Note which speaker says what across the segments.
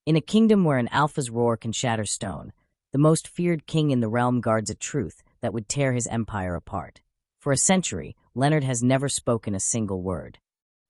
Speaker 1: In a kingdom where an alpha's roar can shatter stone, the most feared king in the realm guards a truth that would tear his empire apart. For a century, Leonard has never spoken a single word.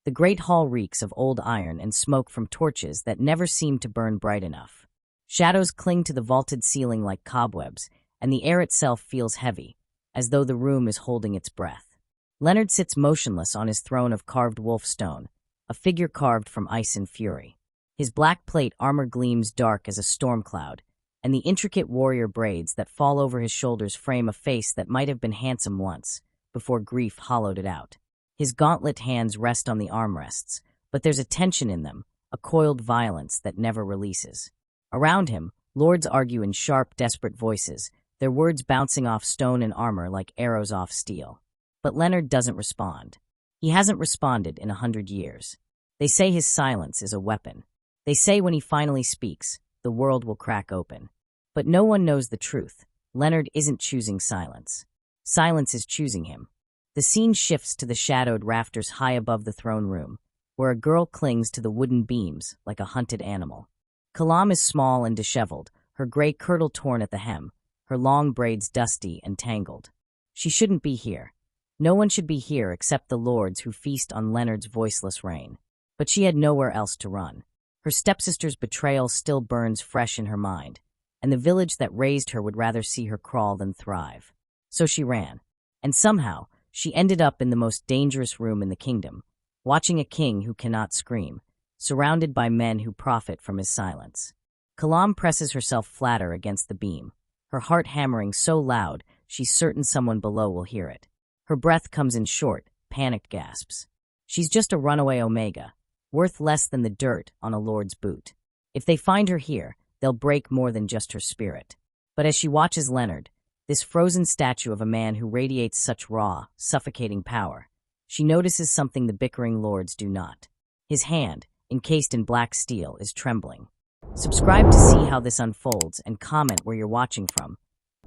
Speaker 1: The great hall reeks of old iron and smoke from torches that never seem to burn bright enough. Shadows cling to the vaulted ceiling like cobwebs, and the air itself feels heavy, as though the room is holding its breath. Leonard sits motionless on his throne of carved wolf stone, a figure carved from ice and fury. His black plate armor gleams dark as a storm cloud, and the intricate warrior braids that fall over his shoulders frame a face that might have been handsome once, before grief hollowed it out. His gauntlet hands rest on the armrests, but there's a tension in them, a coiled violence that never releases. Around him, lords argue in sharp, desperate voices, their words bouncing off stone and armor like arrows off steel. But Leonard doesn't respond. He hasn't responded in 100 years. They say his silence is a weapon. They say when he finally speaks, the world will crack open. But no one knows the truth. Leonard isn't choosing silence. Silence is choosing him. The scene shifts to the shadowed rafters high above the throne room, where a girl clings to the wooden beams like a hunted animal. Khalam is small and disheveled, her gray kirtle torn at the hem, her long braids dusty and tangled. She shouldn't be here. No one should be here except the lords who feast on Leonard's voiceless reign. But she had nowhere else to run. Her stepsister's betrayal still burns fresh in her mind, and the village that raised her would rather see her crawl than thrive. So she ran. And somehow, she ended up in the most dangerous room in the kingdom, watching a king who cannot scream, surrounded by men who profit from his silence. Khalam presses herself flatter against the beam, her heart hammering so loud she's certain someone below will hear it. Her breath comes in short, panicked gasps. She's just a runaway Omega, worth less than the dirt on a lord's boot. If they find her here, they'll break more than just her spirit. But as she watches Leonard, this frozen statue of a man who radiates such raw, suffocating power, she notices something the bickering lords do not. His hand, encased in black steel, is trembling. Subscribe to see how this unfolds and comment where you're watching from.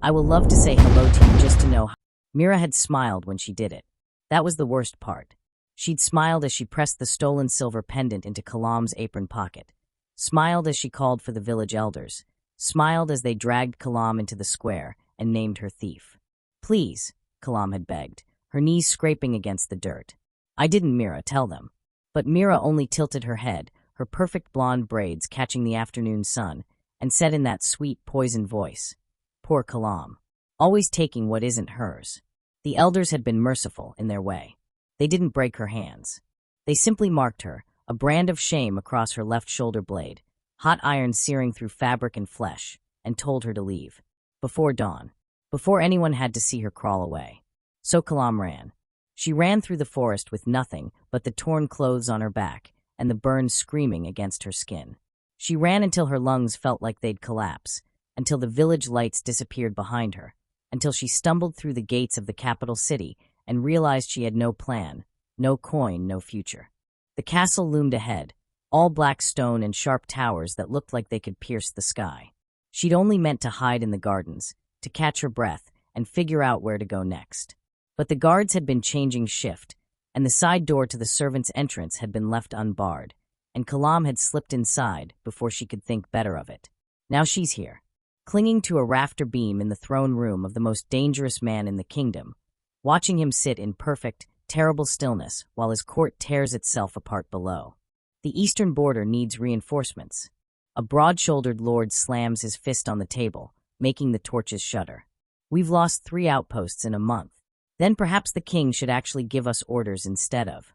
Speaker 1: I will love to say hello to you just to know how. Mira had smiled when she did it. That was the worst part. She'd smiled as she pressed the stolen silver pendant into Khalam's apron pocket, smiled as she called for the village elders, smiled as they dragged Khalam into the square and named her thief. Please, Khalam had begged, her knees scraping against the dirt. I didn't, Mira, tell them. But Mira only tilted her head, her perfect blonde braids catching the afternoon sun, and said in that sweet, poisoned voice, Poor Khalam, always taking what isn't hers. The elders had been merciful in their way. They didn't break her hands. They simply marked her, a brand of shame across her left shoulder blade, hot iron searing through fabric and flesh, and told her to leave. Before dawn. Before anyone had to see her crawl away. So Khalam ran. She ran through the forest with nothing but the torn clothes on her back and the burns screaming against her skin. She ran until her lungs felt like they'd collapse, until the village lights disappeared behind her, until she stumbled through the gates of the capital city and realized she had no plan, no coin, no future. The castle loomed ahead, all black stone and sharp towers that looked like they could pierce the sky. She'd only meant to hide in the gardens, to catch her breath and figure out where to go next. But the guards had been changing shift, and the side door to the servants' entrance had been left unbarred, and Khalam had slipped inside before she could think better of it. Now she's here, clinging to a rafter beam in the throne room of the most dangerous man in the kingdom, watching him sit in perfect, terrible stillness while his court tears itself apart below. The eastern border needs reinforcements. A broad-shouldered lord slams his fist on the table, making the torches shudder. We've lost 3 outposts in a month. Then perhaps the king should actually give us orders instead of.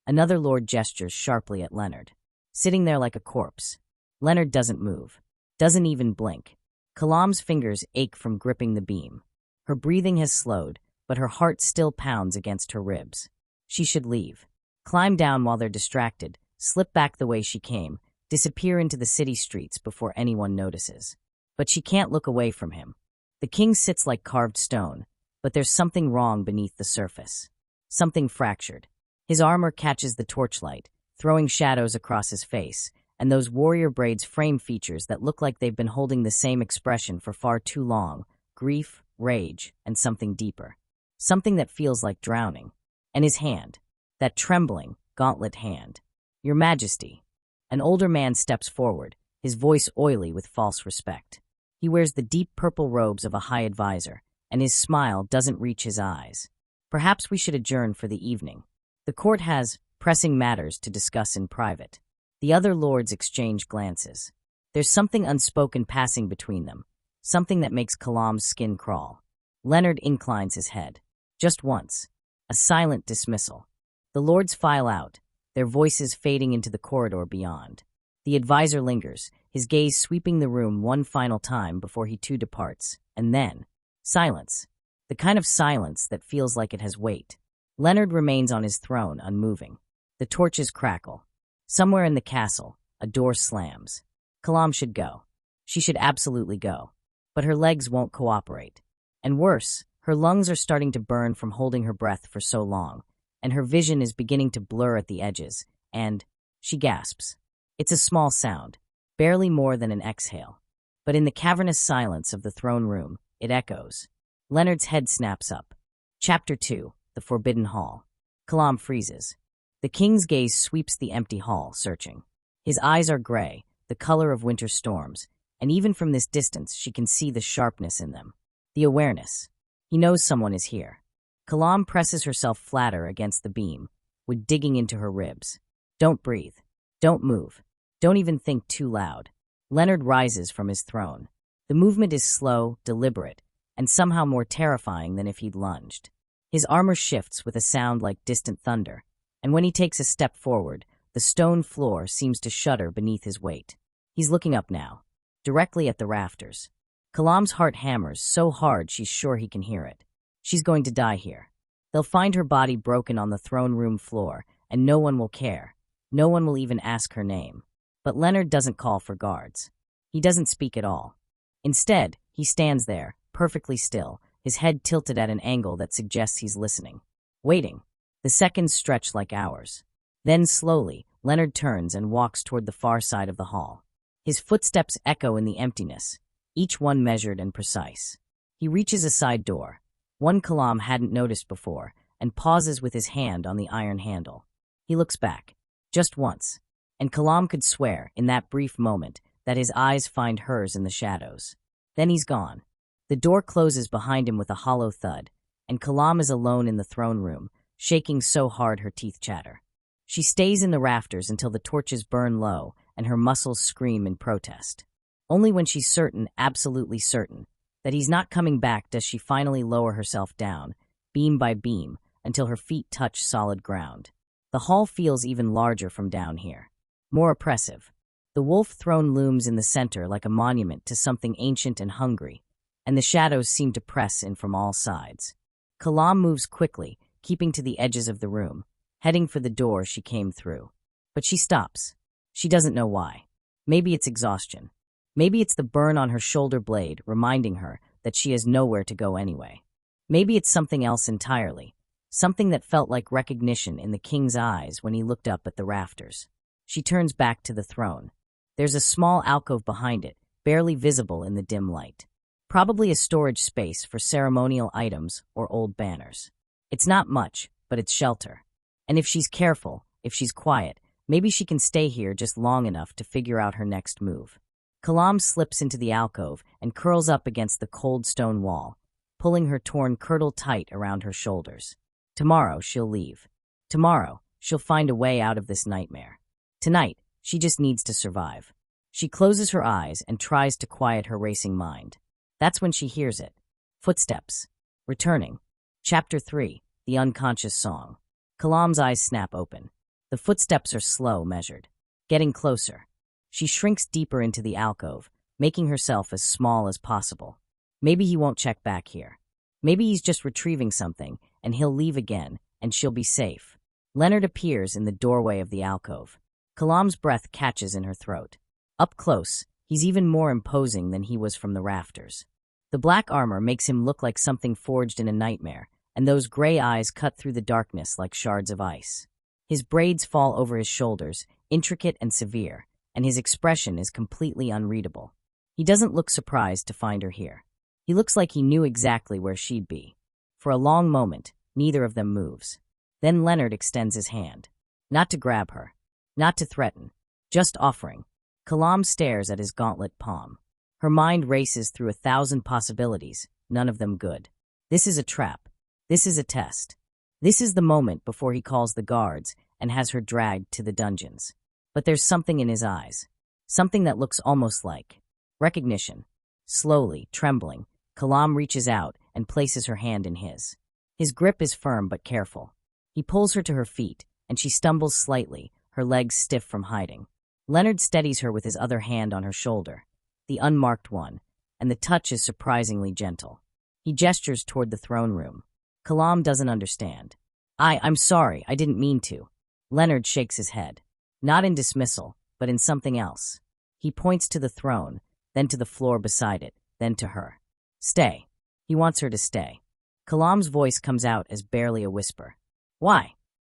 Speaker 1: Another lord gestures sharply at Leonard, sitting there like a corpse. Leonard doesn't move, doesn't even blink. Khalam's fingers ache from gripping the beam. Her breathing has slowed, but her heart still pounds against her ribs. She should leave. Climb down while they're distracted, slip back the way she came, disappear into the city streets before anyone notices. But she can't look away from him. The king sits like carved stone, but there's something wrong beneath the surface. Something fractured. His armor catches the torchlight, throwing shadows across his face, and those warrior braids frame features that look like they've been holding the same expression for far too long: grief, rage, and something deeper. Something that feels like drowning. And his hand, that trembling, gauntlet hand. Your Majesty. An older man steps forward, his voice oily with false respect. He wears the deep purple robes of a high advisor, and his smile doesn't reach his eyes. Perhaps we should adjourn for the evening. The court has pressing matters to discuss in private. The other lords exchange glances. There's something unspoken passing between them, something that makes Khalam's skin crawl. Leonard inclines his head. Just once. A silent dismissal. The lords file out, their voices fading into the corridor beyond. The advisor lingers, his gaze sweeping the room one final time before he too departs, and then silence. The kind of silence that feels like it has weight. Leonard remains on his throne, unmoving. The torches crackle. Somewhere in the castle, a door slams. Khalam should go. She should absolutely go. But her legs won't cooperate. And worse, her lungs are starting to burn from holding her breath for so long, and her vision is beginning to blur at the edges, and she gasps. It's a small sound, barely more than an exhale. But in the cavernous silence of the throne room, it echoes. Leonard's head snaps up. Chapter 2, The Forbidden Hall. Khalam freezes. The king's gaze sweeps the empty hall, searching. His eyes are gray, the color of winter storms, and even from this distance she can see the sharpness in them. The awareness. He knows someone is here. Khalam presses herself flatter against the beam, with digging into her ribs. Don't breathe. Don't move. Don't even think too loud. Leonard rises from his throne. The movement is slow, deliberate, and somehow more terrifying than if he'd lunged. His armor shifts with a sound like distant thunder, and when he takes a step forward, the stone floor seems to shudder beneath his weight. He's looking up now, directly at the rafters. Khalam's heart hammers so hard she's sure he can hear it. She's going to die here. They'll find her body broken on the throne room floor, and no one will care. No one will even ask her name. But Leonard doesn't call for guards. He doesn't speak at all. Instead, he stands there, perfectly still, his head tilted at an angle that suggests he's listening. Waiting. The seconds stretch like hours. Then slowly, Leonard turns and walks toward the far side of the hall. His footsteps echo in the emptiness, each one measured and precise. He reaches a side door, one Khalam hadn't noticed before, and pauses with his hand on the iron handle. He looks back, just once, and Khalam could swear, in that brief moment, that his eyes find hers in the shadows. Then he's gone. The door closes behind him with a hollow thud, and Khalam is alone in the throne room, shaking so hard her teeth chatter. She stays in the rafters until the torches burn low and her muscles scream in protest. Only when she's certain, absolutely certain, that he's not coming back does she finally lower herself down, beam by beam, until her feet touch solid ground. The hall feels even larger from down here, more oppressive. The wolf throne looms in the center like a monument to something ancient and hungry, and the shadows seem to press in from all sides. Khalam moves quickly, keeping to the edges of the room, heading for the door she came through. But she stops. She doesn't know why. Maybe it's exhaustion. Maybe it's the burn on her shoulder blade reminding her that she has nowhere to go anyway. Maybe it's something else entirely, something that felt like recognition in the king's eyes when he looked up at the rafters. She turns back to the throne. There's a small alcove behind it, barely visible in the dim light. Probably a storage space for ceremonial items or old banners. It's not much, but it's shelter. And if she's careful, if she's quiet, maybe she can stay here just long enough to figure out her next move. Khalam slips into the alcove and curls up against the cold stone wall, pulling her torn kirtle tight around her shoulders. Tomorrow she'll leave. Tomorrow she'll find a way out of this nightmare. Tonight, she just needs to survive. She closes her eyes and tries to quiet her racing mind. That's when she hears it. Footsteps. Returning. Chapter 3, The Unconscious Song. Khalam's eyes snap open. The footsteps are slow, measured. Getting closer. She shrinks deeper into the alcove, making herself as small as possible. Maybe he won't check back here. Maybe he's just retrieving something, and he'll leave again, and she'll be safe. Leonard appears in the doorway of the alcove. Khalam's breath catches in her throat. Up close, he's even more imposing than he was from the rafters. The black armor makes him look like something forged in a nightmare, and those gray eyes cut through the darkness like shards of ice. His braids fall over his shoulders, intricate and severe, and his expression is completely unreadable. He doesn't look surprised to find her here. He looks like he knew exactly where she'd be. For a long moment, neither of them moves. Then Leonard extends his hand. Not to grab her. Not to threaten. Just offering. Khalam stares at his gauntlet palm. Her mind races through 1,000 possibilities, none of them good. This is a trap. This is a test. This is the moment before he calls the guards and has her dragged to the dungeons. But there's something in his eyes. Something that looks almost like recognition. Slowly, trembling, Khalam reaches out and places her hand in his. His grip is firm but careful. He pulls her to her feet, and she stumbles slightly, her legs stiff from hiding. Leonard steadies her with his other hand on her shoulder, the unmarked one, and the touch is surprisingly gentle. He gestures toward the throne room. Khalam doesn't understand. I'm sorry, I didn't mean to. Leonard shakes his head. Not in dismissal, but in something else. He points to the throne, then to the floor beside it, then to her. Stay. He wants her to stay. Khalam's voice comes out as barely a whisper. Why?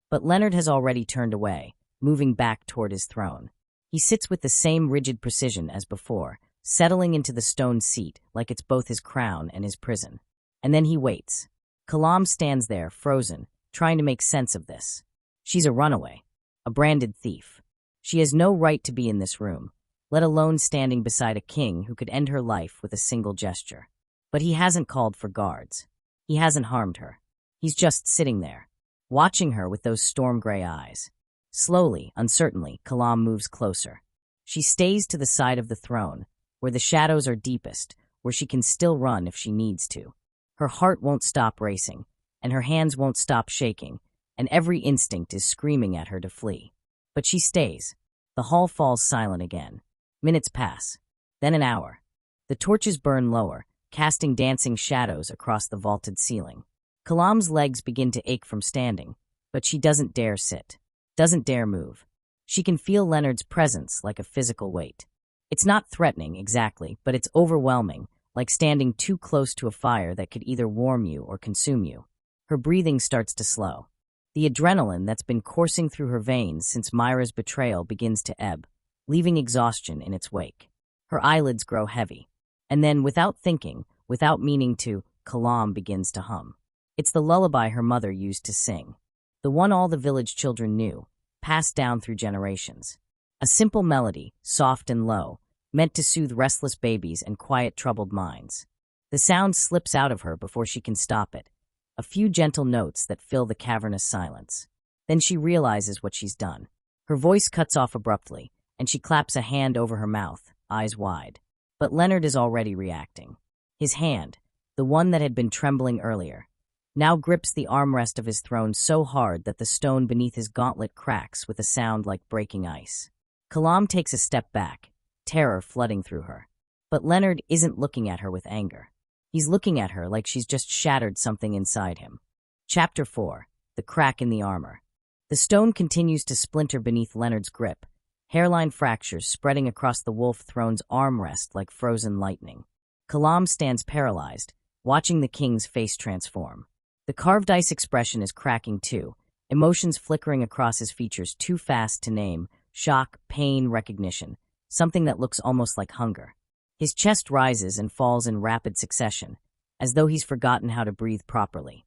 Speaker 1: But Leonard has already turned away, moving back toward his throne. He sits with the same rigid precision as before, settling into the stone seat like it's both his crown and his prison. And then he waits. Khalam stands there, frozen, trying to make sense of this. She's a runaway, a branded thief. She has no right to be in this room, let alone standing beside a king who could end her life with a single gesture. But he hasn't called for guards. He hasn't harmed her. He's just sitting there, watching her with those storm-gray eyes. Slowly, uncertainly, Khalam moves closer. She stays to the side of the throne, where the shadows are deepest, where she can still run if she needs to. Her heart won't stop racing, and her hands won't stop shaking, and every instinct is screaming at her to flee. But she stays. The hall falls silent again. Minutes pass, then an hour. The torches burn lower, casting dancing shadows across the vaulted ceiling. Khalam's legs begin to ache from standing, but she doesn't dare sit, doesn't dare move. She can feel Leonard's presence like a physical weight. It's not threatening, exactly, but it's overwhelming, like standing too close to a fire that could either warm you or consume you. Her breathing starts to slow. The adrenaline that's been coursing through her veins since Myra's betrayal begins to ebb, leaving exhaustion in its wake. Her eyelids grow heavy. And then, without thinking, without meaning to, Khalam begins to hum. It's the lullaby her mother used to sing. The one all the village children knew, passed down through generations. A simple melody, soft and low, meant to soothe restless babies and quiet troubled minds. The sound slips out of her before she can stop it. A few gentle notes that fill the cavernous silence. Then she realizes what she's done. Her voice cuts off abruptly, and she claps a hand over her mouth, eyes wide. But Leonard is already reacting. His hand, the one that had been trembling earlier, now grips the armrest of his throne so hard that the stone beneath his gauntlet cracks with a sound like breaking ice. Khalam takes a step back, terror flooding through her. But Leonard isn't looking at her with anger. He's looking at her like she's just shattered something inside him. Chapter 4. The Crack in the Armor. The stone continues to splinter beneath Leonard's grip, hairline fractures spreading across the wolf throne's armrest like frozen lightning. Khalam stands paralyzed, watching the king's face transform. The carved ice expression is cracking too, emotions flickering across his features too fast to name: shock, pain, recognition, something that looks almost like hunger. His chest rises and falls in rapid succession, as though he's forgotten how to breathe properly.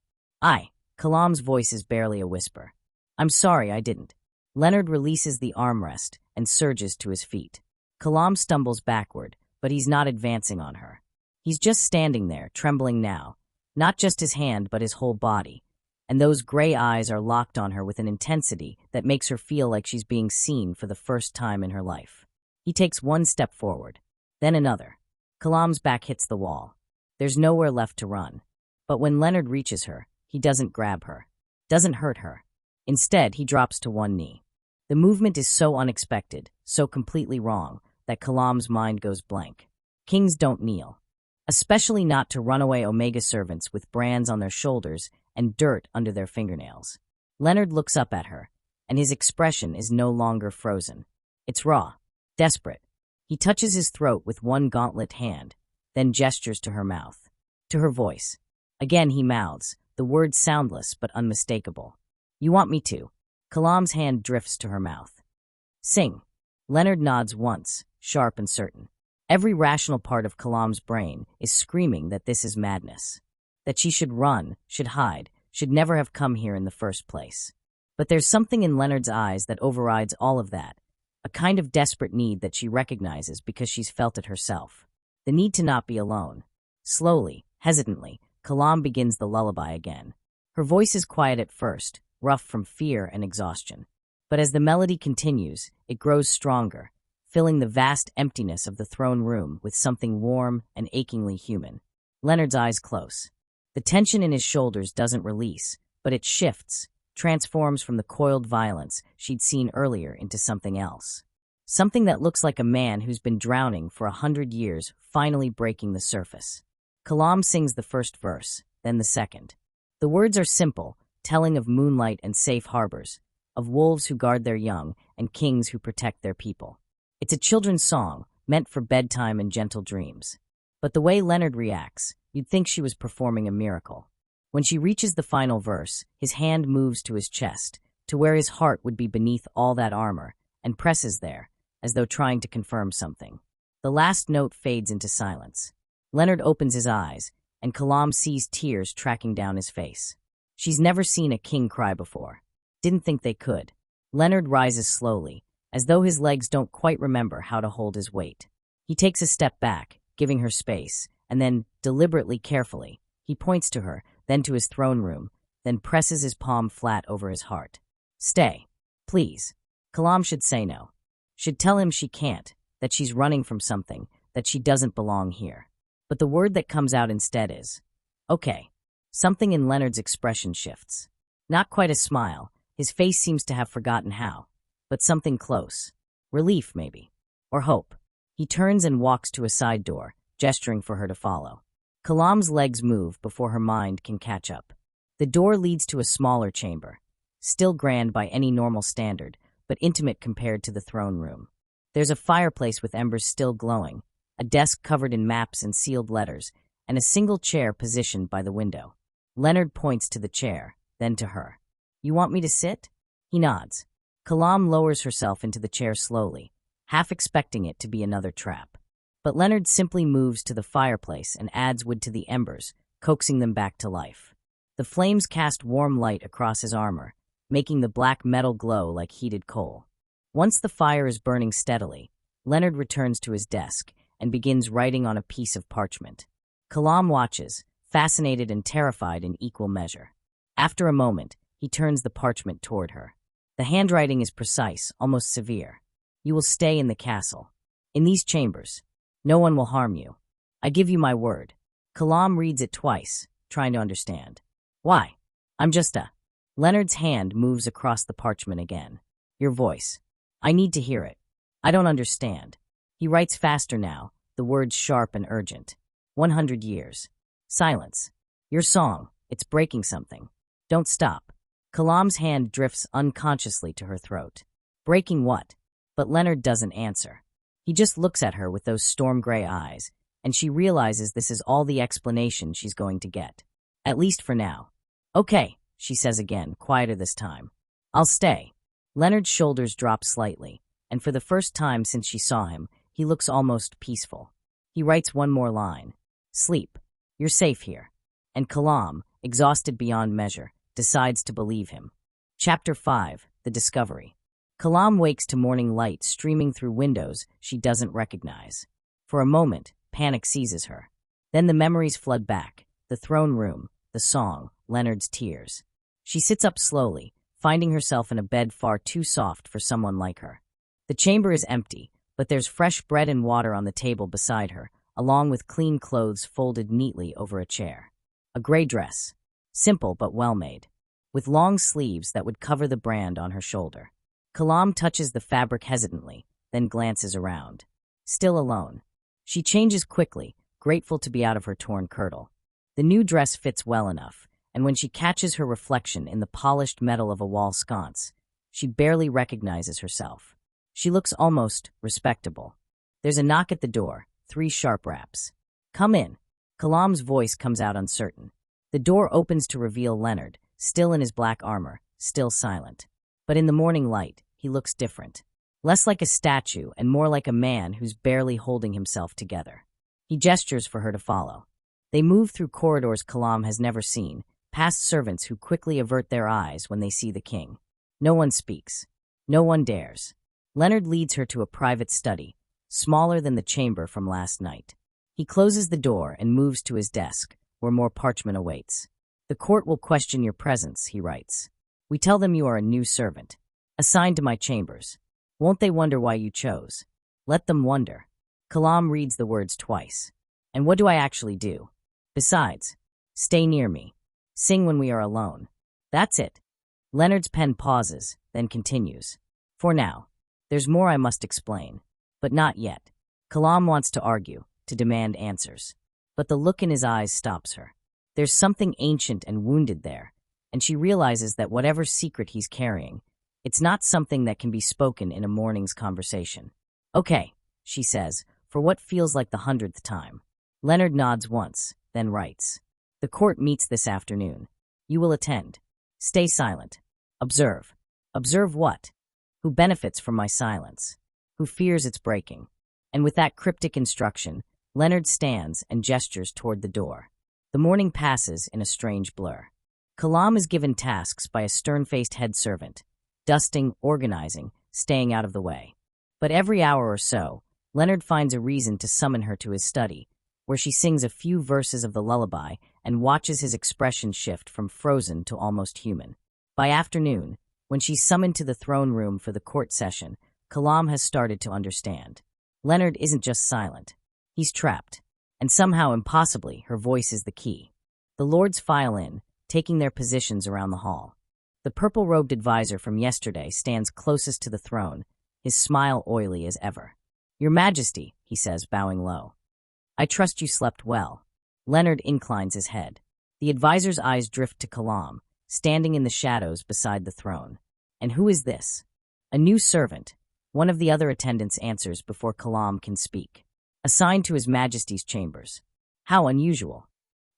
Speaker 1: Khalam's voice is barely a whisper. I'm sorry, I didn't. Leonard releases the armrest and surges to his feet. Khalam stumbles backward, but he's not advancing on her. He's just standing there, trembling now, not just his hand but his whole body, and those gray eyes are locked on her with an intensity that makes her feel like she's being seen for the first time in her life. He takes one step forward, then another. Khalam's back hits the wall. There's nowhere left to run. But when Leonard reaches her, he doesn't grab her, doesn't hurt her. Instead, he drops to one knee. The movement is so unexpected, so completely wrong, that Khalam's mind goes blank. Kings don't kneel, especially not to runaway Omega servants with brands on their shoulders and dirt under their fingernails. Leonard looks up at her, and his expression is no longer frozen. It's raw, desperate. He touches his throat with one gauntlet hand, then gestures to her mouth, to her voice. Again he mouths, the words soundless but unmistakable. You want me to? Khalam's hand drifts to her mouth. Sing. Leonard nods once, sharp and certain. Every rational part of Khalam's brain is screaming that this is madness, that she should run, should hide, should never have come here in the first place. But there's something in Leonard's eyes that overrides all of that, a kind of desperate need that she recognizes because she's felt it herself. The need to not be alone. Slowly, hesitantly, Khalam begins the lullaby again. Her voice is quiet at first, rough from fear and exhaustion. But as the melody continues, it grows stronger, filling the vast emptiness of the throne room with something warm and achingly human. Leonard's eyes close. The tension in his shoulders doesn't release, but it shifts, transforms from the coiled violence she'd seen earlier into something else. Something that looks like a man who's been drowning for 100 years, finally breaking the surface. Khalam sings the first verse, then the second. The words are simple, telling of moonlight and safe harbors, of wolves who guard their young and kings who protect their people. It's a children's song, meant for bedtime and gentle dreams. But the way Leonard reacts, you'd think she was performing a miracle. When she reaches the final verse, his hand moves to his chest, to where his heart would be beneath all that armor, and presses there, as though trying to confirm something. The last note fades into silence. Leonard opens his eyes, and Khalam sees tears tracking down his face. She's never seen a king cry before. Didn't think they could. Leonard rises slowly, as though his legs don't quite remember how to hold his weight. He takes a step back, giving her space, and then, deliberately carefully, he points to her, then to his throne room, then presses his palm flat over his heart. Stay. Please. Khalam should say no. Should tell him she can't, that she's running from something, that she doesn't belong here. But the word that comes out instead is, okay. Something in Leonard's expression shifts. Not quite a smile, his face seems to have forgotten how, but something close. Relief, maybe. Or hope. He turns and walks to a side door, gesturing for her to follow. Khalam's legs move before her mind can catch up. The door leads to a smaller chamber, still grand by any normal standard, but intimate compared to the throne room. There's a fireplace with embers still glowing, a desk covered in maps and sealed letters, and a single chair positioned by the window. Leonard points to the chair, then to her. You want me to sit? He nods. Khalam lowers herself into the chair slowly, half expecting it to be another trap. But Leonard simply moves to the fireplace and adds wood to the embers, coaxing them back to life. The flames cast warm light across his armor, making the black metal glow like heated coal. Once the fire is burning steadily, Leonard returns to his desk and begins writing on a piece of parchment. Khalam watches, fascinated and terrified in equal measure. After a moment, he turns the parchment toward her. The handwriting is precise, almost severe. You will stay in the castle. In these chambers. No one will harm you. I give you my word. Khalam reads it twice, trying to understand. Why? I'm just a... Leonard's hand moves across the parchment again. Your voice. I need to hear it. I don't understand. He writes faster now, the words sharp and urgent. 100 years. Silence. Your song. It's breaking something. Don't stop. Khalam's hand drifts unconsciously to her throat. Breaking what? But Leonard doesn't answer. He just looks at her with those storm-gray eyes, and she realizes this is all the explanation she's going to get. At least for now. Okay, she says again, quieter this time. I'll stay. Leonard's shoulders drop slightly, and for the first time since she saw him, he looks almost peaceful. He writes one more line. Sleep. You're safe here. And Khalam, exhausted beyond measure, decides to believe him. Chapter 5, The Discovery. Khalam wakes to morning light streaming through windows she doesn't recognize. For a moment, panic seizes her. Then the memories flood back. The throne room, the song, Leonard's tears. She sits up slowly, finding herself in a bed far too soft for someone like her. The chamber is empty, but there's fresh bread and water on the table beside her, along with clean clothes folded neatly over a chair. A gray dress. Simple but well-made, with long sleeves that would cover the brand on her shoulder. Khalam touches the fabric hesitantly, then glances around. Still alone. She changes quickly, grateful to be out of her torn kirtle. The new dress fits well enough, and when she catches her reflection in the polished metal of a wall sconce, she barely recognizes herself. She looks almost respectable. There's a knock at the door, 3 sharp raps. Come in. Khalam's voice comes out uncertain. The door opens to reveal Leonard, still in his black armor, still silent. But in the morning light, he looks different. Less like a statue and more like a man who's barely holding himself together. He gestures for her to follow. They move through corridors Khalam has never seen, past servants who quickly avert their eyes when they see the king. No one speaks. No one dares. Leonard leads her to a private study, smaller than the chamber from last night. He closes the door and moves to his desk, where more parchment awaits. The court will question your presence, he writes. We tell them you are a new servant, assigned to my chambers. Won't they wonder why you chose? Let them wonder. Khalam reads the words twice. And what do I actually do? Besides, stay near me. Sing when we are alone. That's it. Leonard's pen pauses, then continues. For now. There's more I must explain. But not yet. Khalam wants to argue, to demand answers. But the look in his eyes stops her. There's something ancient and wounded there, and she realizes that whatever secret he's carrying, it's not something that can be spoken in a morning's conversation. Okay, she says, for what feels like the 100th time. Leonard nods once, then writes. The court meets this afternoon. You will attend. Stay silent. Observe. Observe what? Who benefits from my silence? Who fears its breaking? And with that cryptic instruction, Leonard stands and gestures toward the door. The morning passes in a strange blur. Khalam is given tasks by a stern-faced head servant, dusting, organizing, staying out of the way. But every hour or so, Leonard finds a reason to summon her to his study, where she sings a few verses of the lullaby and watches his expression shift from frozen to almost human. By afternoon, when she's summoned to the throne room for the court session, Khalam has started to understand. Leonard isn't just silent. He's trapped. And somehow, impossibly, her voice is the key. The lords file in, taking their positions around the hall. The purple-robed advisor from yesterday stands closest to the throne, his smile oily as ever. Your Majesty, he says, bowing low. I trust you slept well. Leonard inclines his head. The advisor's eyes drift to Khalam, standing in the shadows beside the throne. And who is this? A new servant. One of the other attendants answers before Khalam can speak. Assigned to His Majesty's chambers. How unusual.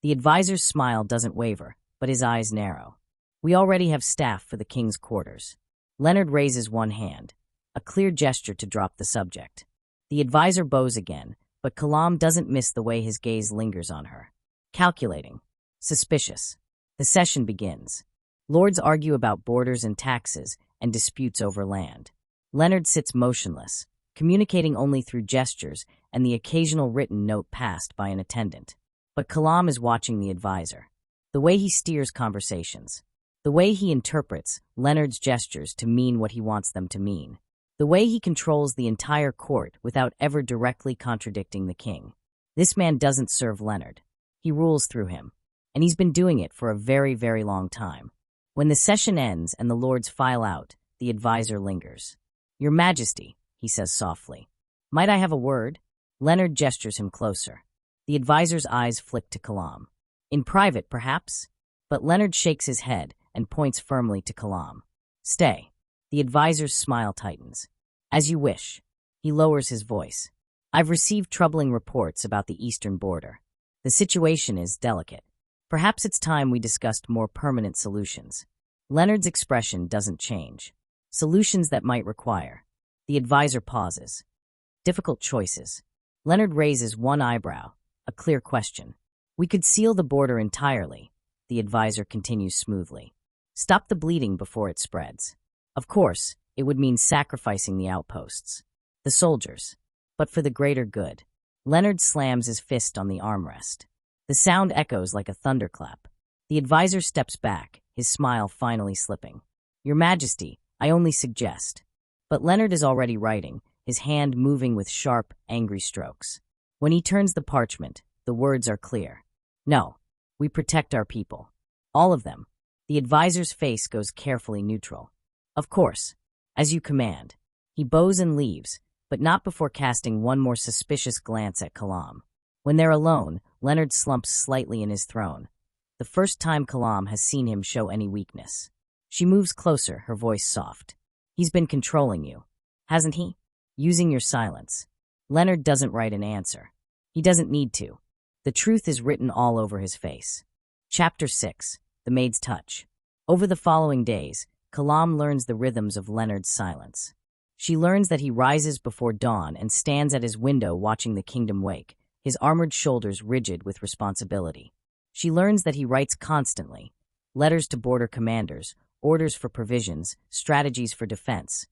Speaker 1: The advisor's smile doesn't waver, but his eyes narrow. We already have staff for the king's quarters. Leonard raises one hand, a clear gesture to drop the subject. The advisor bows again, but Khalam doesn't miss the way his gaze lingers on her. Calculating. Suspicious. The session begins. Lords argue about borders and taxes and disputes over land. Leonard sits motionless, communicating only through gestures and the occasional written note passed by an attendant. But Khalam is watching the advisor. The way he steers conversations. The way he interprets Leonard's gestures to mean what he wants them to mean. The way he controls the entire court without ever directly contradicting the king. This man doesn't serve Leonard. He rules through him. And he's been doing it for a very, very long time. When the session ends and the lords file out, the advisor lingers. Your Majesty, he says softly. Might I have a word? Leonard gestures him closer. The advisor's eyes flick to Khalam. In private, perhaps? But Leonard shakes his head and points firmly to Khalam. Stay. The advisor's smile tightens. As you wish. He lowers his voice. I've received troubling reports about the eastern border. The situation is delicate. Perhaps it's time we discussed more permanent solutions. Leonard's expression doesn't change. Solutions that might require. The advisor pauses. Difficult choices. Leonard raises one eyebrow, a clear question. We could seal the border entirely, the advisor continues smoothly. Stop the bleeding before it spreads. Of course, it would mean sacrificing the outposts, the soldiers, but for the greater good. Leonard slams his fist on the armrest. The sound echoes like a thunderclap. The advisor steps back, his smile finally slipping. Your Majesty, I only suggest. But Leonard is already writing, his hand moving with sharp, angry strokes. When he turns the parchment, the words are clear. No, we protect our people. All of them. The advisor's face goes carefully neutral. Of course, as you command. He bows and leaves, but not before casting one more suspicious glance at Khalam. When they're alone, Leonard slumps slightly in his throne. The first time Khalam has seen him show any weakness. She moves closer, her voice soft. He's been controlling you, hasn't he? Using your silence. Leonard doesn't write an answer. He doesn't need to. The truth is written all over his face. Chapter 6. The Maid's Touch. Over the following days, Khalam learns the rhythms of Leonard's silence. She learns that he rises before dawn and stands at his window watching the kingdom wake, his armored shoulders rigid with responsibility. She learns that he writes constantly, letters to border commanders, orders for provisions, strategies for defense.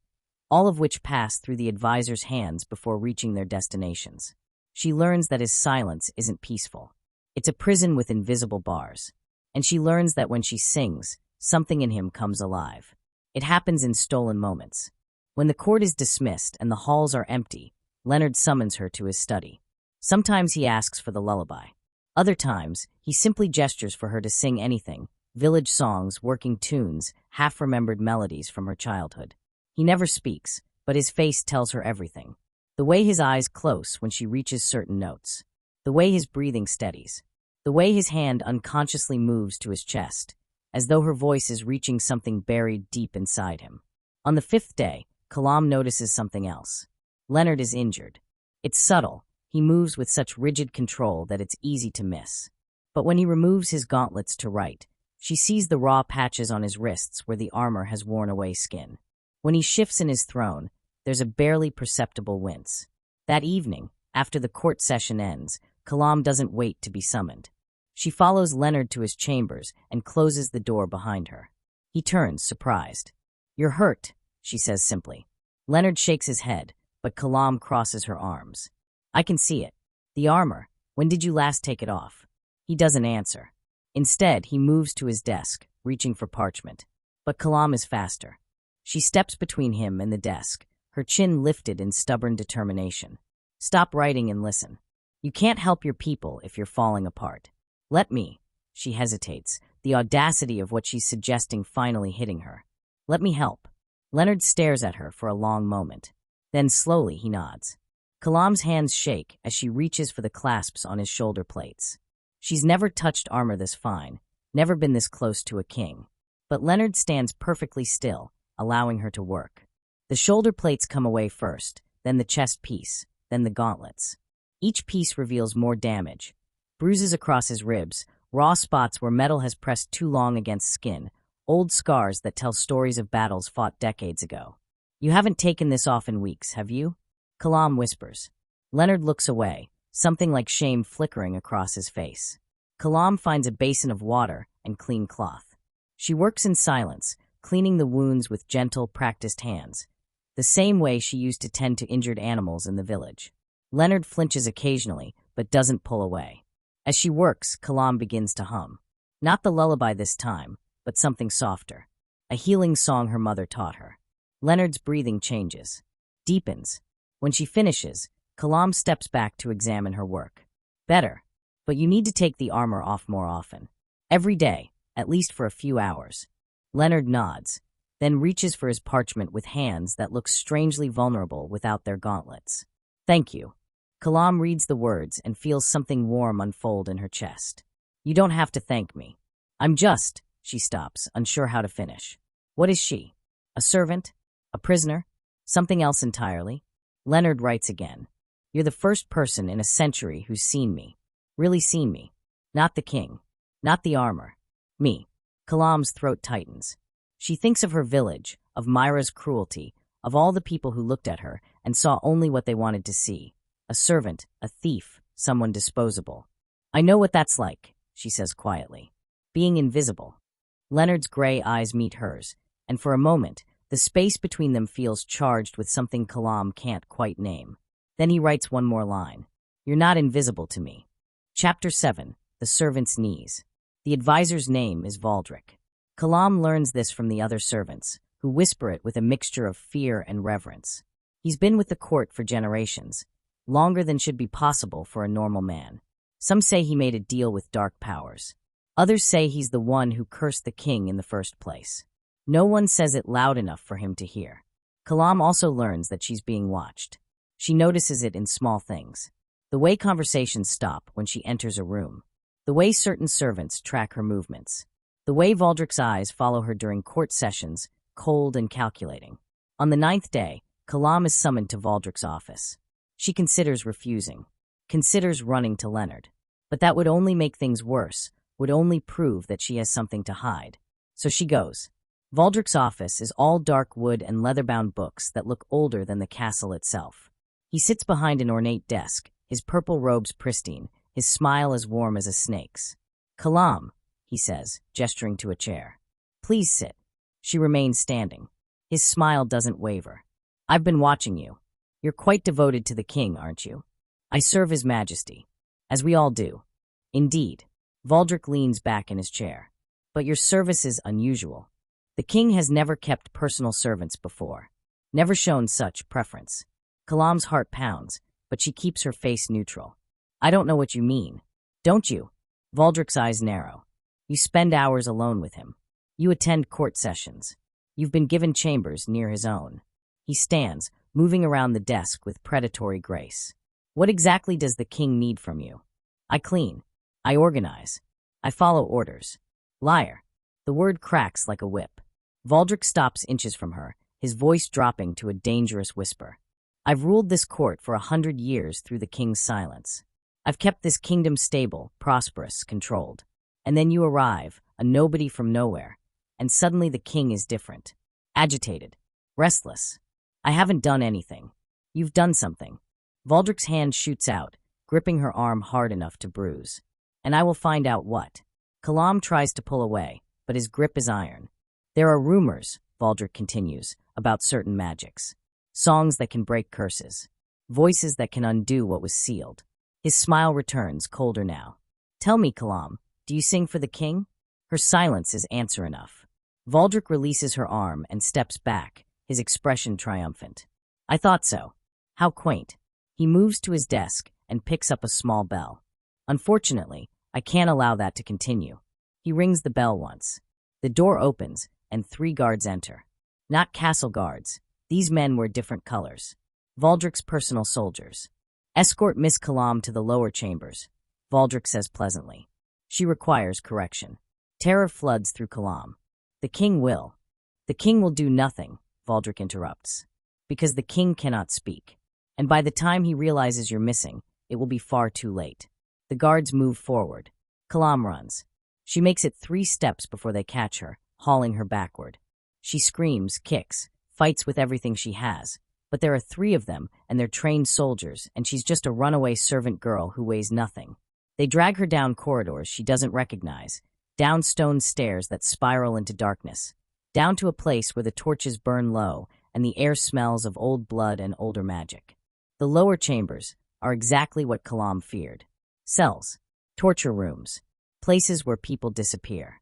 Speaker 1: all of which pass through the advisor's hands before reaching their destinations. She learns that his silence isn't peaceful. It's a prison with invisible bars. And she learns that when she sings, something in him comes alive. It happens in stolen moments. When the court is dismissed and the halls are empty, Leonard summons her to his study. Sometimes he asks for the lullaby. Other times, he simply gestures for her to sing anything, village songs, working tunes, half-remembered melodies from her childhood. He never speaks, but his face tells her everything. The way his eyes close when she reaches certain notes. The way his breathing steadies. The way his hand unconsciously moves to his chest, as though her voice is reaching something buried deep inside him. On the 5th day, Khalam notices something else. Leonard is injured. It's subtle. He moves with such rigid control that it's easy to miss. But when he removes his gauntlets to write, she sees the raw patches on his wrists where the armor has worn away skin. When he shifts in his throne, there's a barely perceptible wince. That evening, after the court session ends, Khalam doesn't wait to be summoned. She follows Leonard to his chambers and closes the door behind her. He turns, surprised. "You're hurt," she says simply. Leonard shakes his head, but Khalam crosses her arms. "I can see it. The armor. When did you last take it off?" He doesn't answer. Instead, he moves to his desk, reaching for parchment. But Khalam is faster. She steps between him and the desk, her chin lifted in stubborn determination. "Stop writing and listen. You can't help your people if you're falling apart. Let me." She hesitates, the audacity of what she's suggesting finally hitting her. "Let me help." Leonard stares at her for a long moment. Then slowly he nods. Khalam's hands shake as she reaches for the clasps on his shoulder plates. She's never touched armor this fine, never been this close to a king. But Leonard stands perfectly still, allowing her to work. The shoulder plates come away first, then the chest piece, then the gauntlets. Each piece reveals more damage. Bruises across his ribs, raw spots where metal has pressed too long against skin, old scars that tell stories of battles fought decades ago. "You haven't taken this off in weeks, have you?" Khalam whispers. Leonard looks away, something like shame flickering across his face. Khalam finds a basin of water and clean cloth. She works in silence, cleaning the wounds with gentle, practiced hands, the same way she used to tend to injured animals in the village. Leonard flinches occasionally, but doesn't pull away. As she works, Khalam begins to hum. Not the lullaby this time, but something softer. A healing song her mother taught her. Leonard's breathing changes, deepens. When she finishes, Khalam steps back to examine her work. "Better, but you need to take the armor off more often. Every day, at least for a few hours." Leonard nods, then reaches for his parchment with hands that look strangely vulnerable without their gauntlets. "Thank you." Khalam reads the words and feels something warm unfold in her chest. "You don't have to thank me. I'm just—" She stops, unsure how to finish. What is she? A servant? A prisoner? Something else entirely? Leonard writes again. "You're the first person in a century who's seen me. Really seen me. Not the king. Not the armor. Me." Khalam's throat tightens. She thinks of her village, of Myra's cruelty, of all the people who looked at her and saw only what they wanted to see. A servant, a thief, someone disposable. "I know what that's like," she says quietly. "Being invisible." Leonard's gray eyes meet hers, and for a moment, the space between them feels charged with something Khalam can't quite name. Then he writes one more line. "You're not invisible to me." Chapter 7. The Servant's Knees. The advisor's name is Valdric. Khalam learns this from the other servants, who whisper it with a mixture of fear and reverence. He's been with the court for generations, longer than should be possible for a normal man. Some say he made a deal with dark powers. Others say he's the one who cursed the king in the first place. No one says it loud enough for him to hear. Khalam also learns that she's being watched. She notices it in small things. The way conversations stop when she enters a room. The way certain servants track her movements. The way Valdric's eyes follow her during court sessions, cold and calculating. On the 9th day, Khalam is summoned to Valdric's office. She considers refusing. Considers running to Leonard. But that would only make things worse, would only prove that she has something to hide. So she goes. Valdric's office is all dark wood and leather-bound books that look older than the castle itself. He sits behind an ornate desk, his purple robes pristine, his smile as warm as a snake's. "Khalam," he says, gesturing to a chair. "Please sit." She remains standing. His smile doesn't waver. I've been watching you. You're quite devoted to the king, aren't you? I serve his majesty. As we all do. Indeed. Valdric leans back in his chair. But your service is unusual. The king has never kept personal servants before. Never shown such preference. Khalam's heart pounds, but she keeps her face neutral. I don't know what you mean. Don't you? Valdric's eyes narrow. You spend hours alone with him. You attend court sessions. You've been given chambers near his own. He stands, moving around the desk with predatory grace. What exactly does the king need from you? I clean. I organize. I follow orders. Liar. The word cracks like a whip. Valdric stops inches from her, his voice dropping to a dangerous whisper. I've ruled this court for 100 years through the king's silence. I've kept this kingdom stable, prosperous, controlled. And then you arrive, a nobody from nowhere, and suddenly the king is different. Agitated. Restless. I haven't done anything. You've done something. Valdric's hand shoots out, gripping her arm hard enough to bruise. And I will find out what. Khalam tries to pull away, but his grip is iron. There are rumors, Valdric continues, about certain magics. Songs that can break curses. Voices that can undo what was sealed. His smile returns, colder now. Tell me, Khalam, do you sing for the king? Her silence is answer enough. Valdric releases her arm and steps back, his expression triumphant. I thought so. How quaint. He moves to his desk and picks up a small bell. Unfortunately, I can't allow that to continue. He rings the bell once. The door opens, and 3 guards enter. Not castle guards. These men wear different colors. Valdric's personal soldiers. Escort Miss Khalam to the lower chambers, Valdric says pleasantly. She requires correction. Terror floods through Khalam. The king will. The king will do nothing, Valdric interrupts. Because the king cannot speak. And by the time he realizes you're missing, it will be far too late. The guards move forward. Khalam runs. She makes it 3 steps before they catch her, hauling her backward. She screams, kicks, fights with everything she has. But there are 3 of them, and they're trained soldiers, and she's just a runaway servant girl who weighs nothing. They drag her down corridors she doesn't recognize, down stone stairs that spiral into darkness, down to a place where the torches burn low and the air smells of old blood and older magic. The lower chambers are exactly what Khalam feared. Cells, torture rooms, places where people disappear.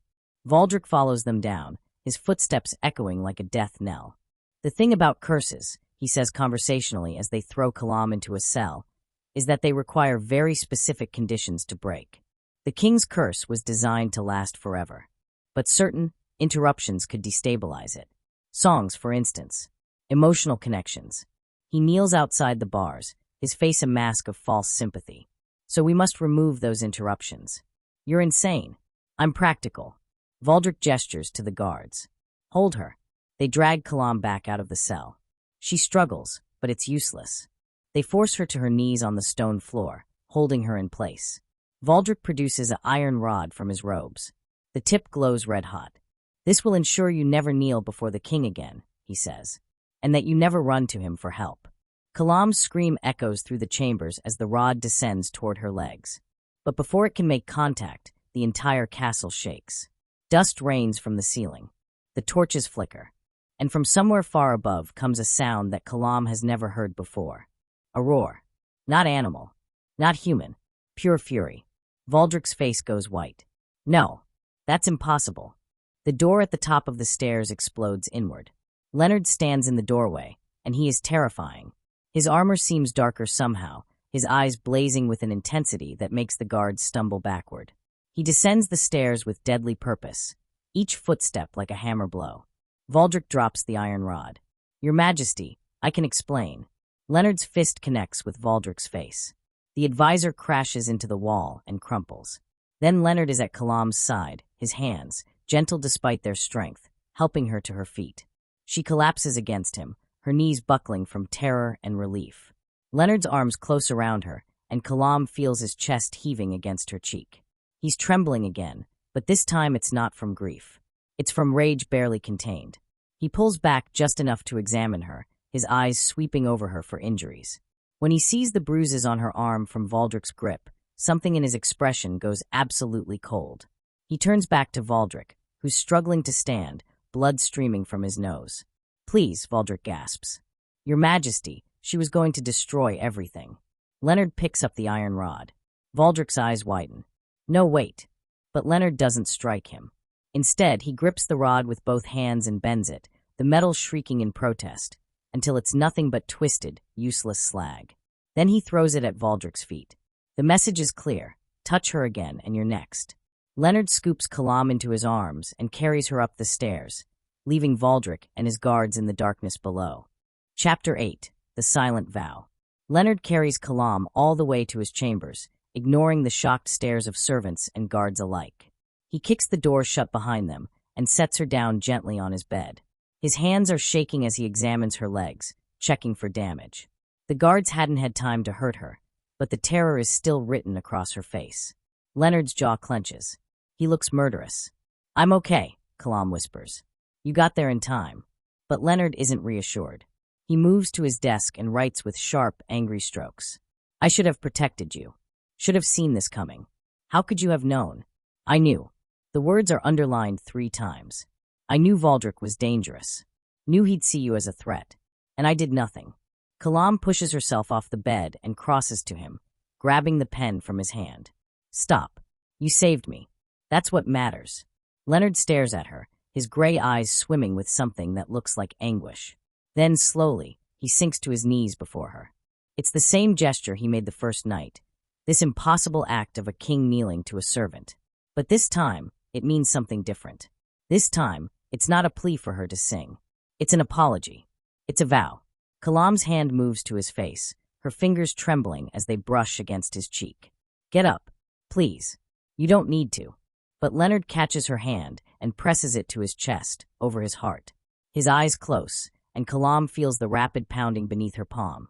Speaker 1: Valdric follows them down, his footsteps echoing like a death knell. The thing about curses, he says conversationally as they throw Khalam into a cell, is that they require very specific conditions to break. The king's curse was designed to last forever, but certain interruptions could destabilize it. Songs, for instance. Emotional connections. He kneels outside the bars, his face a mask of false sympathy. So we must remove those interruptions. You're insane. I'm practical. Valdric gestures to the guards. Hold her. They drag Khalam back out of the cell. She struggles, but it's useless. They force her to her knees on the stone floor, holding her in place. Valdric produces an iron rod from his robes. The tip glows red-hot. This will ensure you never kneel before the king again, he says, and that you never run to him for help. Khalam's scream echoes through the chambers as the rod descends toward her legs. But before it can make contact, the entire castle shakes. Dust rains from the ceiling. The torches flicker. And from somewhere far above comes a sound that Khalam has never heard before. A roar. Not animal. Not human. Pure fury. Valdric's face goes white. No, that's impossible. The door at the top of the stairs explodes inward. Leonard stands in the doorway, and he is terrifying. His armor seems darker somehow, his eyes blazing with an intensity that makes the guards stumble backward. He descends the stairs with deadly purpose, each footstep like a hammer blow. Valdric drops the iron rod. Your Majesty, I can explain. Leonard's fist connects with Valdric's face. The advisor crashes into the wall and crumples. Then Leonard is at Khalam's side, his hands, gentle despite their strength, helping her to her feet. She collapses against him, her knees buckling from terror and relief. Leonard's arms close around her, and Khalam feels his chest heaving against her cheek. He's trembling again, but this time it's not from grief. It's from rage barely contained. He pulls back just enough to examine her, his eyes sweeping over her for injuries. When he sees the bruises on her arm from Valdric's grip, something in his expression goes absolutely cold. He turns back to Valdric, who's struggling to stand, blood streaming from his nose. Please, Valdric gasps. Your Majesty, she was going to destroy everything. Leonard picks up the iron rod. Valdric's eyes widen. No, wait. But Leonard doesn't strike him. Instead, he grips the rod with both hands and bends it, the metal shrieking in protest, until it's nothing but twisted, useless slag. Then he throws it at Valdric's feet. The message is clear. Touch her again, and you're next. Leonard scoops Khalam into his arms and carries her up the stairs, leaving Valdric and his guards in the darkness below. Chapter 8. The Silent Vow. Leonard carries Khalam all the way to his chambers, ignoring the shocked stares of servants and guards alike. He kicks the door shut behind them and sets her down gently on his bed. His hands are shaking as he examines her legs, checking for damage. The guards hadn't had time to hurt her, but the terror is still written across her face. Leonard's jaw clenches. He looks murderous. I'm okay, Khalam whispers. You got there in time. But Leonard isn't reassured. He moves to his desk and writes with sharp, angry strokes. I should have protected you. Should have seen this coming. How could you have known? I knew. The words are underlined 3 times. I knew Valdric was dangerous. Knew he'd see you as a threat. And I did nothing. Khalam pushes herself off the bed and crosses to him, grabbing the pen from his hand. Stop. You saved me. That's what matters. Leonard stares at her, his gray eyes swimming with something that looks like anguish. Then, slowly, he sinks to his knees before her. It's the same gesture he made the first night, this impossible act of a king kneeling to a servant. But this time, it means something different. This time, it's not a plea for her to sing. It's an apology. It's a vow. Khalam's hand moves to his face, her fingers trembling as they brush against his cheek. Get up, please. You don't need to. But Leonard catches her hand and presses it to his chest, over his heart. His eyes close, and Khalam feels the rapid pounding beneath her palm.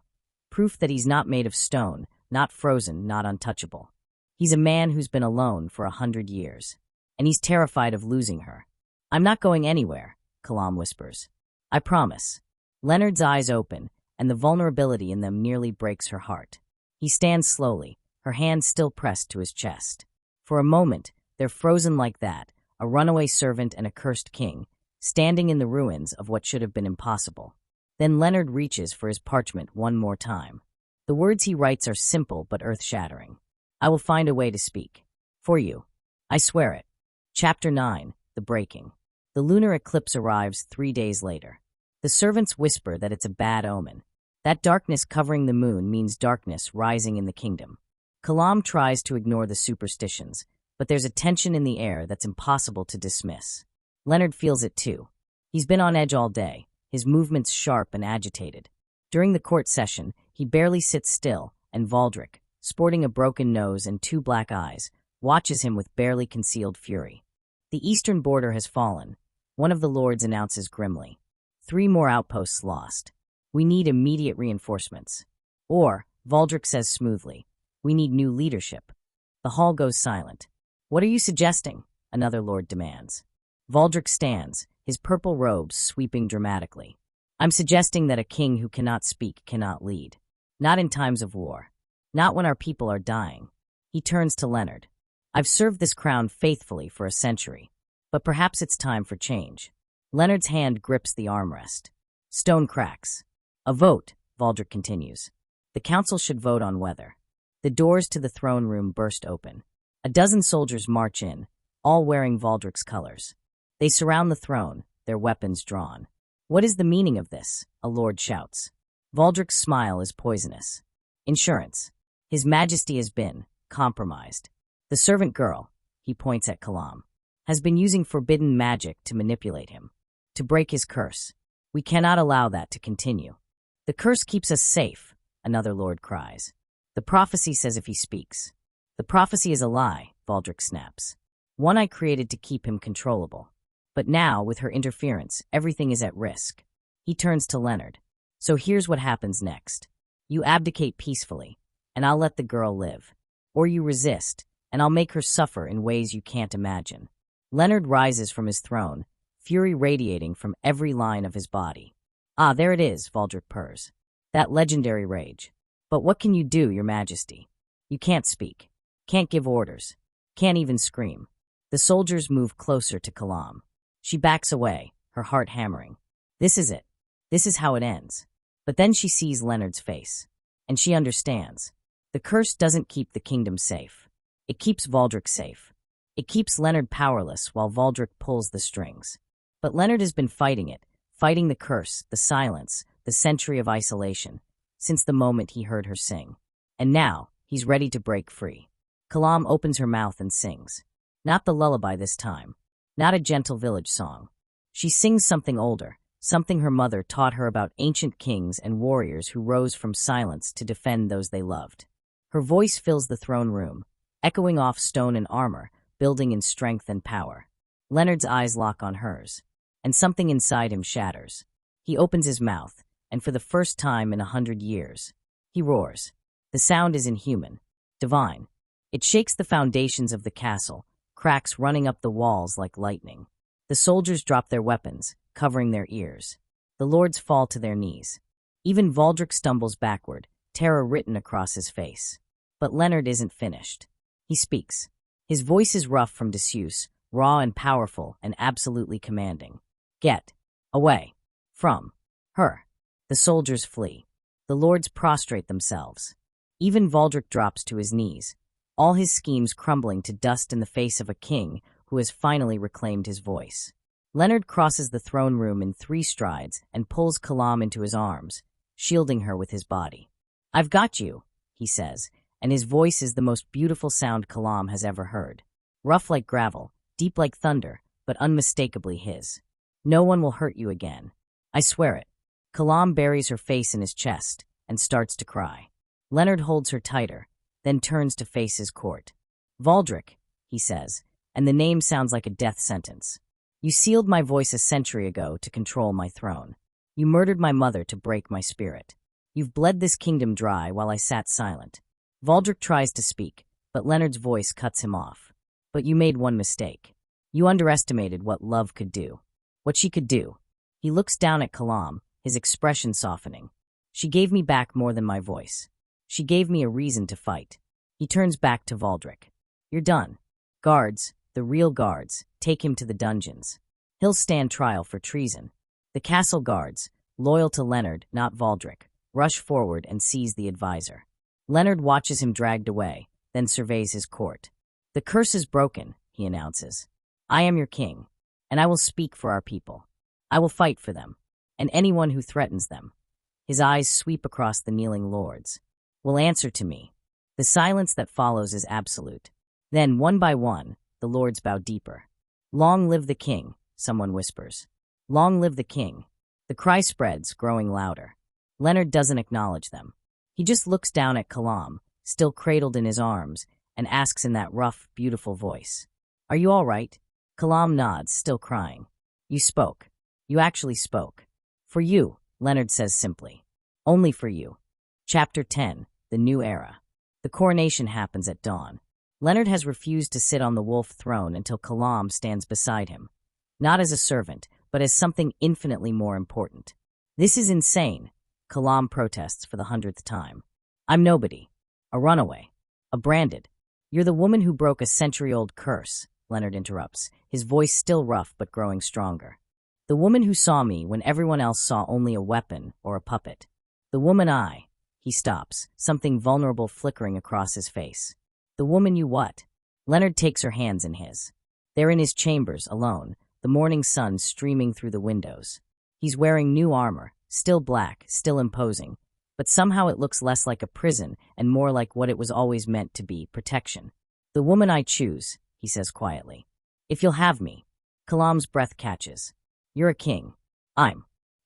Speaker 1: Proof that he's not made of stone, not frozen, not untouchable. He's a man who's been alone for 100 years. And he's terrified of losing her. I'm not going anywhere, Khalam whispers. I promise. Leonard's eyes open, and the vulnerability in them nearly breaks her heart. He stands slowly, her hand still pressed to his chest. For a moment, they're frozen like that, a runaway servant and a cursed king, standing in the ruins of what should have been impossible. Then Leonard reaches for his parchment one more time. The words he writes are simple but earth-shattering. I will find a way to speak. For you. I swear it. Chapter 9. The Breaking. The lunar eclipse arrives 3 days later. The servants whisper that it's a bad omen. That darkness covering the moon means darkness rising in the kingdom. Khalam tries to ignore the superstitions, but there's a tension in the air that's impossible to dismiss. Leonard feels it too. He's been on edge all day, his movements sharp and agitated. During the court session, he barely sits still, and Valdric, sporting a broken nose and 2 black eyes, watches him with barely concealed fury. The eastern border has fallen. One of the lords announces grimly. 3 more outposts lost. We need immediate reinforcements. Or, Valdric says smoothly, we need new leadership. The hall goes silent. What are you suggesting? Another lord demands. Valdric stands, his purple robes sweeping dramatically. I'm suggesting that a king who cannot speak cannot lead. Not in times of war. Not when our people are dying. He turns to Leonard. I've served this crown faithfully for a century, but perhaps it's time for change. Leonard's hand grips the armrest. Stone cracks. A vote, Valdric continues. The council should vote on whether. The doors to the throne room burst open. A dozen soldiers march in, all wearing Valdric's colors. They surround the throne, their weapons drawn. What is the meaning of this? A lord shouts. Valdric's smile is poisonous. Insurance. His Majesty has been compromised. The servant girl, he points at Khalam, has been using forbidden magic to manipulate him, to break his curse. We cannot allow that to continue. The curse keeps us safe, another lord cries. The prophecy says if he speaks. The prophecy is a lie, Valdric snaps. One I created to keep him controllable. But now, with her interference, everything is at risk. He turns to Leonard. So here's what happens next. You abdicate peacefully, and I'll let the girl live. Or you resist, and I'll make her suffer in ways you can't imagine. Leonard rises from his throne, fury radiating from every line of his body. Ah, there it is, Valdric purrs. That legendary rage. But what can you do, Your Majesty? You can't speak. Can't give orders. Can't even scream. The soldiers move closer to Khalam. She backs away, her heart hammering. This is it. This is how it ends. But then she sees Leonard's face, and she understands. The curse doesn't keep the kingdom safe. It keeps Valdric safe. It keeps Leonard powerless while Valdric pulls the strings. But Leonard has been fighting it, fighting the curse, the silence, the century of isolation, since the moment he heard her sing. And now, he's ready to break free. Khalam opens her mouth and sings. Not the lullaby this time. Not a gentle village song. She sings something older, something her mother taught her about ancient kings and warriors who rose from silence to defend those they loved. Her voice fills the throne room, echoing off stone and armor, building in strength and power. Leonard's eyes lock on hers, and something inside him shatters. He opens his mouth, and for the first time in 100 years, he roars. The sound is inhuman, divine. It shakes the foundations of the castle, cracks running up the walls like lightning. The soldiers drop their weapons, covering their ears. The lords fall to their knees. Even Valdric stumbles backward, terror written across his face. But Leonard isn't finished. He speaks. His voice is rough from disuse, raw and powerful and absolutely commanding. Get away from her. The soldiers flee. The lords prostrate themselves. Even Valdric drops to his knees, all his schemes crumbling to dust in the face of a king who has finally reclaimed his voice. Leonard crosses the throne room in 3 strides and pulls Khalam into his arms, shielding her with his body. I've got you, he says, and his voice is the most beautiful sound Khalam has ever heard. Rough like gravel, deep like thunder, but unmistakably his. No one will hurt you again. I swear it. Khalam buries her face in his chest and starts to cry. Leonard holds her tighter, then turns to face his court. Valdric, he says, and the name sounds like a death sentence. You sealed my voice a century ago to control my throne. You murdered my mother to break my spirit. You've bled this kingdom dry while I sat silent. Valdric tries to speak, but Leonard's voice cuts him off. But you made one mistake. You underestimated what love could do. What she could do. He looks down at Khalam, his expression softening. She gave me back more than my voice. She gave me a reason to fight. He turns back to Valdric. You're done. Guards, the real guards, take him to the dungeons. He'll stand trial for treason. The castle guards, loyal to Leonard, not Valdric, rush forward and seize the advisor. Leonard watches him dragged away, then surveys his court. The curse is broken, he announces. I am your king, and I will speak for our people. I will fight for them, and anyone who threatens them. His eyes sweep across the kneeling lords. Will answer to me. The silence that follows is absolute. Then, one by one, the lords bow deeper. Long live the king, someone whispers. Long live the king. The cry spreads, growing louder. Leonard doesn't acknowledge them. He just looks down at Khalam, still cradled in his arms, and asks in that rough, beautiful voice. Are you all right? Khalam nods, still crying. You spoke. You actually spoke. For you, Leonard says simply. Only for you. Chapter 10. The New Era. The coronation happens at dawn. Leonard has refused to sit on the wolf throne until Khalam stands beside him. Not as a servant, but as something infinitely more important. This is insane, Khalam protests for the 100th time. I'm nobody. A runaway. A branded. You're the woman who broke a century-old curse, Leonard interrupts, his voice still rough but growing stronger. The woman who saw me when everyone else saw only a weapon or a puppet. The woman I... He stops, something vulnerable flickering across his face. The woman you what? Leonard takes her hands in his. They're in his chambers, alone, the morning sun streaming through the windows. He's wearing new armor, still black, still imposing, but somehow it looks less like a prison and more like what it was always meant to be, protection. The woman I choose, he says quietly. If you'll have me. Khalam's breath catches. You're a king.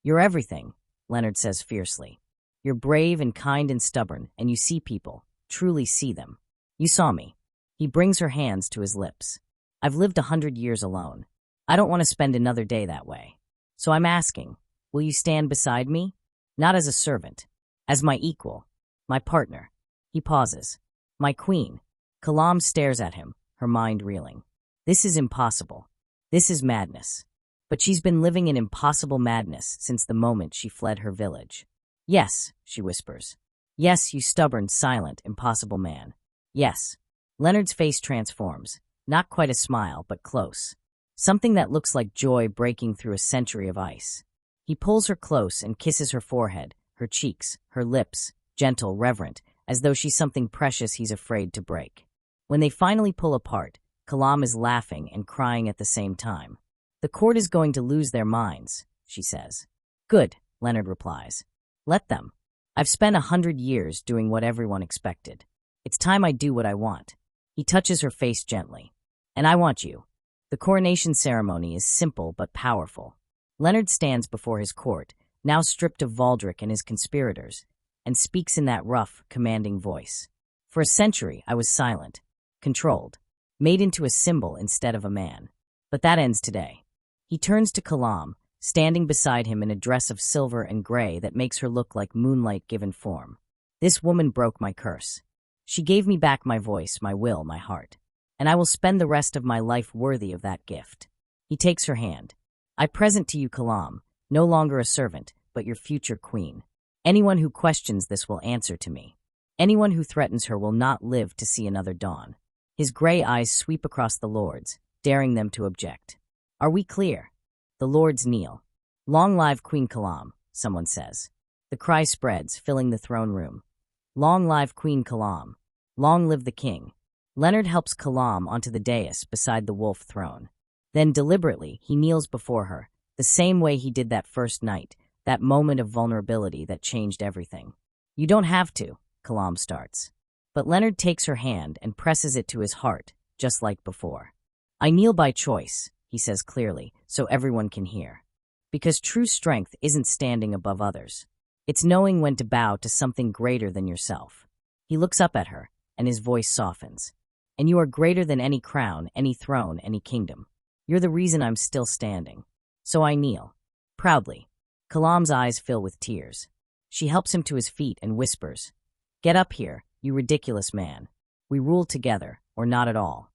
Speaker 1: You're everything, Leonard says fiercely. You're brave and kind and stubborn, and you see people, truly see them. You saw me. He brings her hands to his lips. I've lived 100 years alone. I don't want to spend another day that way. So I'm asking, will you stand beside me? Not as a servant, as my equal, my partner. He pauses. My queen. Khalam stares at him, her mind reeling. This is impossible. This is madness. But she's been living in impossible madness since the moment she fled her village. Yes, she whispers. Yes, you stubborn, silent, impossible man. Yes. Leonard's face transforms, not quite a smile, but close. Something that looks like joy breaking through a century of ice. He pulls her close and kisses her forehead, her cheeks, her lips, gentle, reverent, as though she's something precious he's afraid to break. When they finally pull apart, Khalam is laughing and crying at the same time. "The court is going to lose their minds," she says. "Good," Leonard replies. "Let them. I've spent 100 years doing what everyone expected. It's time I do what I want." He touches her face gently. "And I want you." The coronation ceremony is simple but powerful. Leonard stands before his court, now stripped of Valdric and his conspirators, and speaks in that rough, commanding voice. "For a century, I was silent, controlled, made into a symbol instead of a man. But that ends today." He turns to Khalam, standing beside him in a dress of silver and gray that makes her look like moonlight given form. "This woman broke my curse. She gave me back my voice, my will, my heart. And I will spend the rest of my life worthy of that gift." He takes her hand. "I present to you, Khalam, no longer a servant, but your future queen. Anyone who questions this will answer to me. Anyone who threatens her will not live to see another dawn." His gray eyes sweep across the lords, daring them to object. "Are we clear?" The lords kneel. "Long live Queen Khalam," someone says. The cry spreads, filling the throne room. "Long live Queen Khalam. Long live the king." Leonard helps Khalam onto the dais beside the wolf throne. Then, deliberately, he kneels before her, the same way he did that first night, that moment of vulnerability that changed everything. "You don't have to," Khalam starts. But Leonard takes her hand and presses it to his heart, just like before. "I kneel by choice," he says clearly, so everyone can hear. Because true strength isn't standing above others. It's knowing when to bow to something greater than yourself. He looks up at her, and his voice softens. "And you are greater than any crown, any throne, any kingdom. You're the reason I'm still standing. So I kneel." Proudly. Khalam's eyes fill with tears. She helps him to his feet and whispers, "Get up here, you ridiculous man. We rule together, or not at all."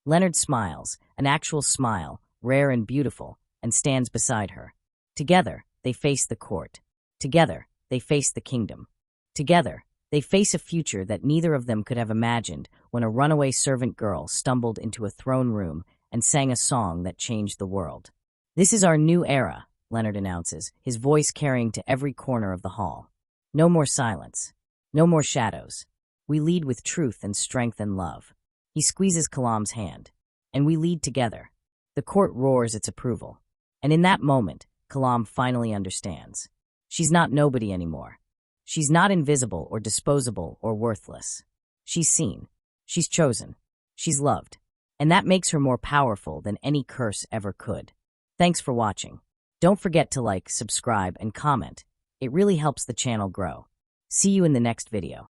Speaker 1: Leonard smiles, an actual smile, rare and beautiful, and stands beside her. Together, they face the court. Together, they face the kingdom. Together, they face a future that neither of them could have imagined when a runaway servant girl stumbled into a throne room and sang a song that changed the world. "This is our new era," Leonard announces, his voice carrying to every corner of the hall. "No more silence. No more shadows. We lead with truth and strength and love." He squeezes Khalam's hand. "And we lead together." The court roars its approval. And in that moment, Khalam finally understands. She's not nobody anymore. She's not invisible or disposable or worthless. She's seen. She's chosen. She's loved. And that makes her more powerful than any curse ever could. Thanks for watching. Don't forget to like, subscribe, and comment. It really helps the channel grow. See you in the next video.